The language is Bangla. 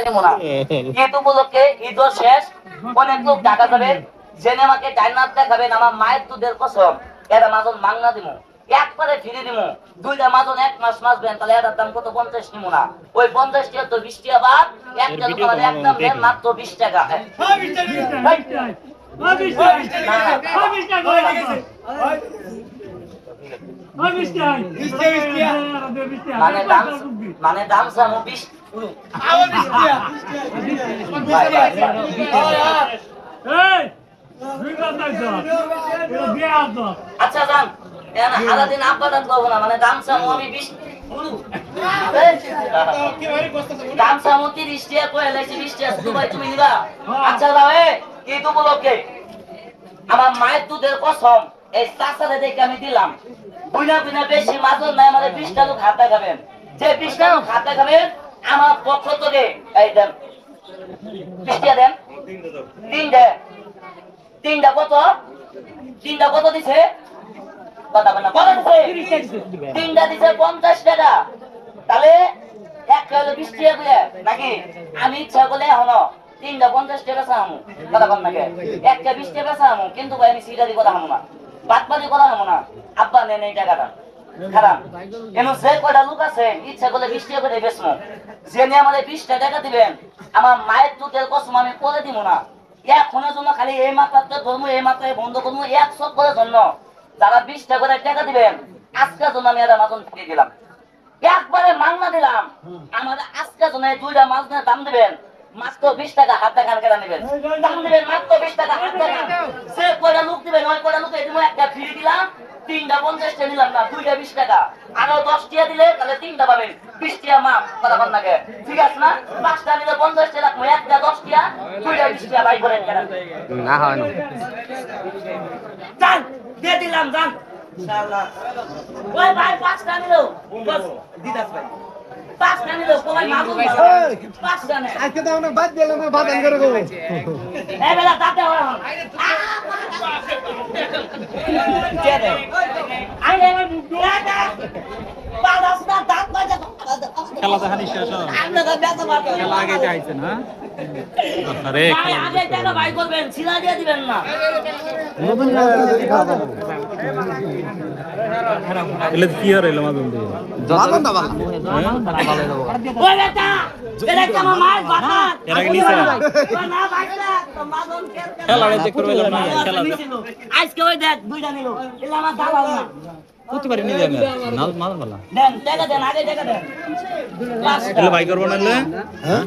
নেবো না। ঈদ উপলক্ষে ঈদও শেষ, অনেক লোক ঢাকা যাবে, জেনে আমাকে জান্নাত দেখাবেন, আমার মায়ের দুধের কসম এরা মাজন মাংনা দিব, একবারে ফিরে দিব। দুইটা মাজন 1 মাস মাসবেন, তাহলে এটার দাম কত? 50 নিবো না। ওই 50 টাকা তো 20 টাকা বাদ, একটা দোকানে একদম দেন মাত্র 20 টাকা। মানে দাম সামু 20। আচ্ছা যান, সারাদিন আপাতত করবো না, মানে দাম সামু আমি 20, দাম সামু 30 টাকা করে এলাইছি, 20 টাকা শুধু ভাই তুমি নিবা। আচ্ছা যাও, ঈদ উপলক্ষে আমার মায়ের দুধের কসম এই চাচারে দেখে আমি দিলাম, বুঝনা বুঝনা বেশি মাজন নাই, আমাদের 20 টা লোক হাতে খাবেন, যে 20 টা লোক হাতে খাবেন আমার পক্ষ থেকে এই দেন 20 টাকা দেন। তিনটা কত? তিনটা কত দিছে? কথা বল না, কত দিছে? তিনটা দিছে 50 টাকা। তাহলে একটা হলো 20 টাকা করে নাকি? আমি ইচ্ছা করলে হলো তিনটা 50 টাকা চামু, কথা বল নাকি? একটা 20 টাকা চামু, কিন্তু ভাই আমি সিটা দি কথা হামু না, বাদবাদি কথা হামু না। আব্বা নেন এই টাকাটা খারাপ। এমন যে কয়টা লোক আছে ইচ্ছা করলে 20 টাকা করে বেচমু, যে নিয়ে আমাদের 20 টাকা দিবেন, আমার মায়ের দুধের কসম আমি করে দিব না। এখনের জন্য খালি এই মাত্রাতে ধরবো, এই মাত্রায় বন্ধ করবো, 1 সপ্তাহের জন্য যারা 20 টাকা করে টাকা দিবেন, আজকের জন্য আমি এটা মাজন ফিরিয়ে দিলাম, একবারে মাংনা দিলাম। আমাদের আজকের জন্য দুইটা মাছ দাম দিবেন মাত্র 20 টাকা, হাত টাকা কেটে নেবেন, দাম দিবেন মাত্র 20 টাকা, হাত টাকা। সে কয়টা লোক দিবেন ওই কয়টা লোক এই একটা ফ্রি দিলাম, তিনটা 50 টাকা নিলাম না, দুইটা 20 টাকা, আরো 10 টাকা দিলে তাহলে তিনটা পাবেন 20 টাকা মাপ, কথা বল নাকি? ঠিক আছে না? 5টা নিলে 50 টাকা রাখবো, একটা 10 টাকা, দুইটা 20 টাকা বাই করেন না হয় না। জান দিয়ে দিলাম, জান ইনশাআল্লাহ। ওই ভাই 5টা নিলো বস দিদাস ভাই, 5টা নিলো কোলাই মাগুর 5টা নে আজকে তো আমরা বাদ দিলাম, বাদান করে গো এই বেলা তাতে হয় কে দে আই রে দাদা বাদাসটা দাঁত বাজা খেলা দেখানি শেষ হয়, আমরা তো ব্যথা পাবো, খেলা আগে আইছেন। হ্যাঁ আরে ভাই আগে টাকা ভাই করবেন, ছিলা দিয়ে দিবেন না। এলে কি আর এলো মাঝে মধ্যে বাদান দাও ওই বেটা এটা কি আমার মায়ের বাতা? এর আগে নিছে না ভাই না তো মাদন খেলা দেখতে করবে না, খেলা আজকে ওই দেখ দুইটা নিলো, এলা আমার দালাল না। করতে পারি নিজে আমি না মাল বলা দেন টাকা দেন, আগে টাকা দেন। এলে ভাই করব না এলে। হ্যাঁ